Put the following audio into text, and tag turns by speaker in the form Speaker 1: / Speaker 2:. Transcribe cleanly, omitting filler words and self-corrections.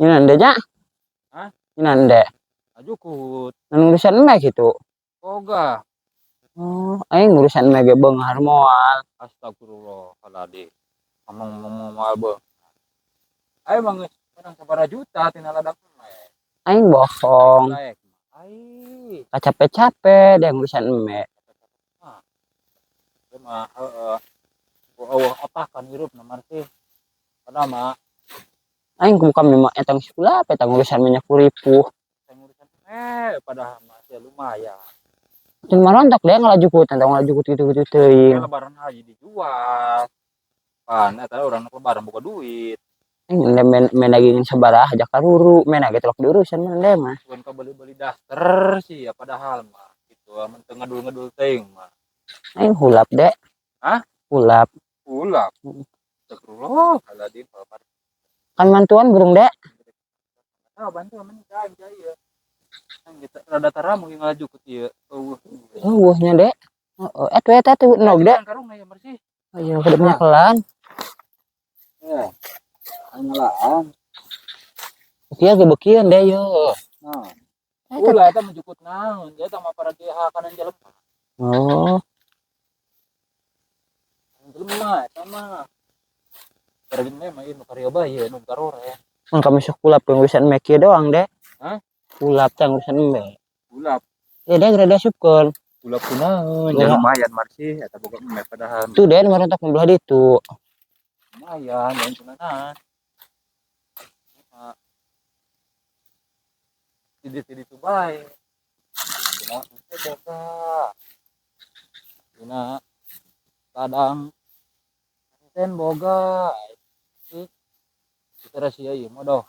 Speaker 1: Nyinande nya.
Speaker 2: Hah?
Speaker 1: Nyinande.
Speaker 2: Ajukut.
Speaker 1: Anu urusan mek itu.
Speaker 2: Boga.
Speaker 1: Oh, aing urusan mek ge beunghar moal.
Speaker 2: Astagfirullahaladzim. Ngomong moal be. Ayo mah geus menang sabaraha juta tina ladak mah.
Speaker 1: Aing bohong.
Speaker 2: Laek. Ai.
Speaker 1: Capek-capek deh urusan mek.
Speaker 2: Nah, ieu mah heeh. Eueuh otakan hirupna marsi. Padahal mah
Speaker 1: Aing bukan memang etang sekolah petang urusan minyak ripuh.
Speaker 2: urusan padahal mah ya lumayan.
Speaker 1: Cuma rontok deh ngalajukut, entah ngalajukut gitu-gitu teuing.
Speaker 2: Lebaran haji dijual. Pan eta urang lebaran boga duit.
Speaker 1: Aing men dagingin sabaraha ajak karuru, men age telok diurusan men deh mah.
Speaker 2: Bukan ka beli-beli daster sih ya padahal mah gitu amun teu ngadul-ngadul teuing mah.
Speaker 1: Aing hulap deh.
Speaker 2: Hah?
Speaker 1: Hulap.
Speaker 2: Ulap. Astagfirullahaladzim.
Speaker 1: Kan mantuan burung deh.
Speaker 2: Bantu aman kan ieu. Kita rada taramu ngajukut ieu.
Speaker 1: Eueuhnya deh. Heeh, eta tuh nog deh.
Speaker 2: Karung aya bersih.
Speaker 1: Ayo kedepnya kelan.
Speaker 2: Ya. Anyalaan.
Speaker 1: Kieu ge beukian deh yeuh.
Speaker 2: Nah. Ulah eta menjukut naon, eta mah para GH kanan jelema.
Speaker 1: Oh.
Speaker 2: Jelema eta mah. Kareng mah ieu nu karioba ieu nu karore.
Speaker 1: Mun kami sok kulap urusan mek kieu doang deh.
Speaker 2: Hah?
Speaker 1: Kulap teh urusan mek.
Speaker 2: Ulap.
Speaker 1: Ya deh grada supkeun.
Speaker 2: Ulap kunaon? Ya lumayan marsi eta boga mek padahal.
Speaker 1: Tuh deh marontok membelah ditu.
Speaker 2: Lumayan yang kunaon. Tidit-tidit tu bae. Kunaon teh boga. Dina kadang ten boga. Kita rahasia ieu mah doh.